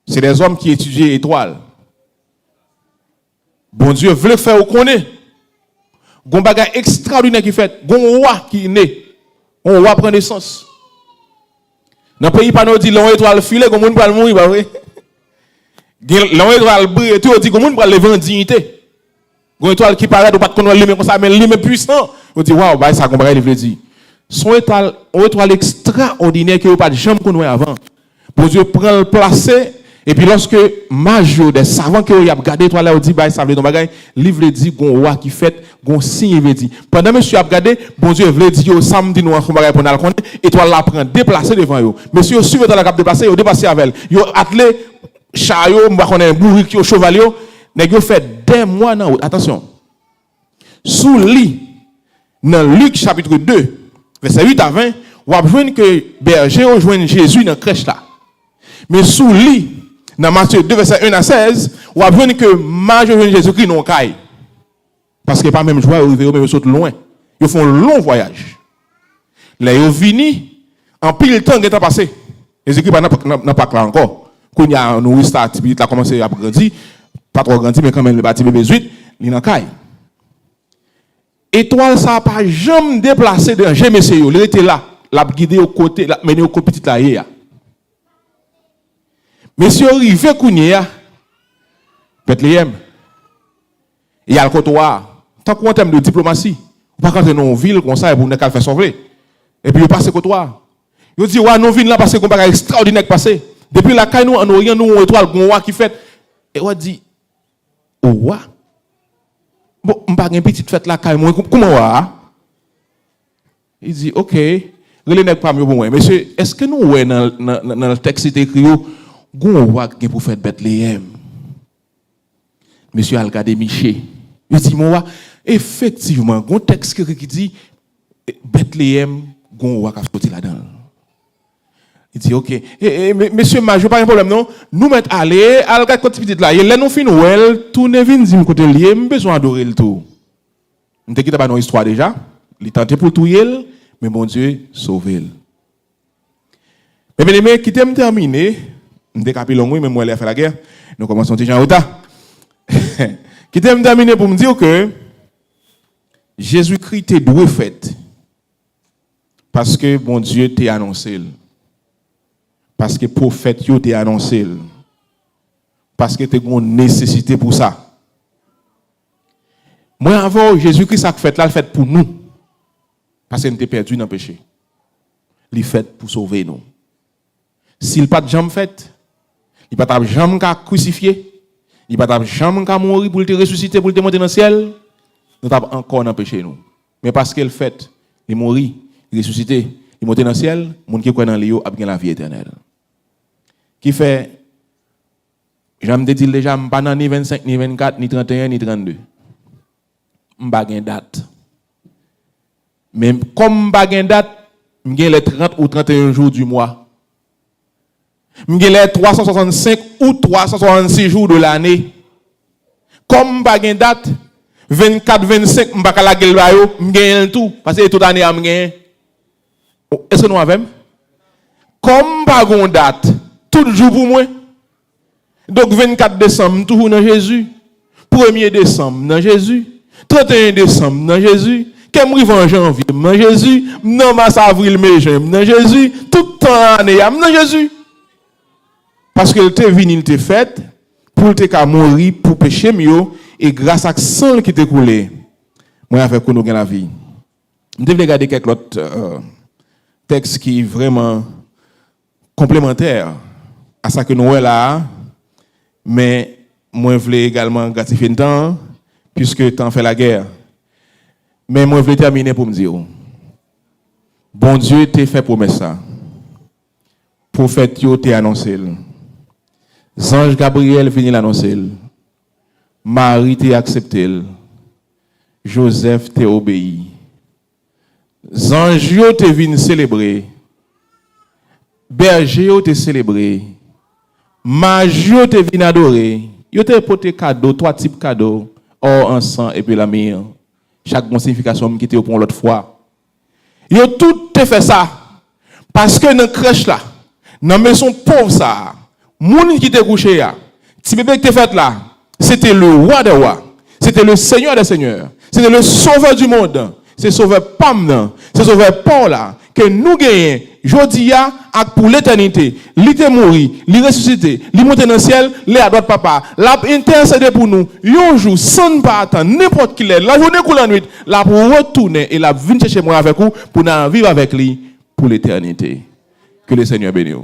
c'est des hommes qui étudient l'étoile. Bon Dieu veut faire connaître. Gon bagay extraordinaire qui fait, gon roi qui est né. On roi prend naissance. Dans le pays pas nous dit l'on étoile filer, gon moun pral mourir ba vrai. L'on étoile briller, tout dit gon moun pral lever en dignité. Gon étoile qui paraît pas connait lui mais comme ça mais lui mais puissant. On dit waouh, bah ça gon bagay il veut dire. Son étoile extraordinaire que pas de jamais connait avant. Bon Dieu prend le placer. Et puis lorsque Majo, des savants qui ont regardé l'étoile, ont dit, bah, ça veut dire, livre dit, gon roi qui fait, gon signe veut dire. Pendant que monsieur a regardé, bon Dieu veut dire, samedi, nous avons fait pour nous connaître, étoile la prend, déplacé devant eux. Monsieur, suivez dans la cap déplacé, ils ont dépassé avec elle. Ils ont attelé, chariot, m'ba connaît, bourrique, chevalier, ils ont fait des mois dans route. Attention. Sous lit, dans Luc chapitre 2, verset 8 à 20, on va voir que berger rejoint Jésus dans la crèche là. Mais sous lit, dans Matthieu 2, verset 1 à 16, on va voir que Marie Jésus-Christ non caille. Parce que pas même joie, ils sautent loin. Ils font un long voyage. Là, ils viennent, en pile temps qui est passé. Jésus-Christ n'a pas là encore. Quand il y a un restart, il a commencé à grandir. Pas trop grandir, mais quand même, le bâtiment bébé 18, il est en caille. Étoile, ça n'a pas jamais déplacé de jamais essayé. Il était là, l'a guidé au côté, l'a mené au côté petit là. Monsieur arrivé Kounia, Bethléem, il y a le côtoir. Tant qu'en termes de diplomatie, on ne peut pas rentrer dans une ville comme ça et pour ne pas faire sauver. Et puis il passe le côtoir. Yo dit ouais, nous vinn là parce que qu'on bagage extraordinaire passé. Depuis la caille nous en Orient nous on étoile gon roi qui fait et on dit oh roi. Bon, on pas une petite fête la caille moi comment roi? Il dit OK, relé nèg pas mieux pour moi. Monsieur, est-ce que nous ouais dans le texte c'est écrit gon roi qui pour faire Bethléem? Monsieur al regardé Miché. Il dit mon roi, effectivement, gon texte qui dit Bethléem gon roi qui a sorti là-dedans. Il dit OK. Monsieur Major, pas un problème non. Nous mettre aller, al regarde côté petite là, il nous fin well, tourner vinn dit côté lié, besoin adorer le tout. On te quitte pas dans histoire déjà. Il tentait pour tout yel, mais mon Dieu sauver. Mais bien aimé, qui t'aime terminer, on décapé long oui, mais moi aller faire la guerre. Nous commençons déjà en retard. Qui t'aime terminer pour me dire que Jésus-Christ t'est doué fait parce que mon Dieu t'a annoncé. Parce que prophète yo t'a annoncé. Parce que t'as une nécessité pour ça. Moi avant Jésus-Christ a fait là, le fait pour nous. Parce qu'il était perdu dans le péché. Il fait pour sauver nous. S'il pas de jambe fait, il pas de jambe crucifié, il pas de jambe mourir pour te ressusciter, pour te monter dans le ciel, nous avons encore dans le péché nous. Mais parce qu'il fait, il mourit, il ressuscité, il monte dans le ciel, monde qui croit dans lui a bien la vie éternelle. Qui fait j'aime te dire déjà pas dans ni 25 ni 24 ni 31 ni 32. M'pa gen date. Mais comme m'pa gen date, m'gen les 30 ou 31 jours du mois. M'gen les 365 ou 366 jours de l'année. Comme m'pa gen date, 24 25 m'pa ka la gel ba yo, m'gen tout parce que toute année a m'gen. Est-ce que nous avons? Comme m'pa gen date, tout jour pour moi. Donc 24 décembre toujours dans Jésus. 1er décembre dans Jésus. 31 décembre dans Jésus. Qu'est-ce que en janvier dans Jésus. Non mars avril mai juin dans Jésus. Tout temps année dans Jésus. Parce que te venu il te fait pour te mourir pour péché mieux et grâce à sang qui t'est coulé. Moi avec nous gagne la vie. Je devais regarder quelques autres textes qui vraiment complémentaires à ça que nous avons là, mais moi je voulais également gratifier le temps, puisque le temps fait la guerre. Mais moi je voulais terminer pour me dire, bon Dieu t'a fait promesse ça. Prophète yo t'a annoncé. Ange Gabriel venu l'annoncer. Marie t'a accepté. Joseph t'a obéi. Ange yo t'a venu célébrer. Berger yo t'a célébré. Major te vient adorer. Yo te porté cadeau, 3 types cadeaux, or encens et puis la mire. Chaque bonne signification qui était pour l'autre fois. Yo tout te fait ça parce que dans crèche là, dans maison pauvre ça, moun qui te couché là, petit bébé qui te fait là, c'était le roi des rois, c'était le seigneur des seigneurs, c'était le sauveur du monde. C'est sauveur Pam, c'est sauveur Paul là que nous gagnons jodia pour l'éternité. Il était mort, il ressuscité, il monté dans le ciel, il est à droite papa. L'a intercédé pour nous. Un jour sans pas attendre n'importe qui est. La journée ou la nuit, la pour retourner et la venir chercher moi avec vous pour nous vivre avec lui pour l'éternité. Que le Seigneur bénisse.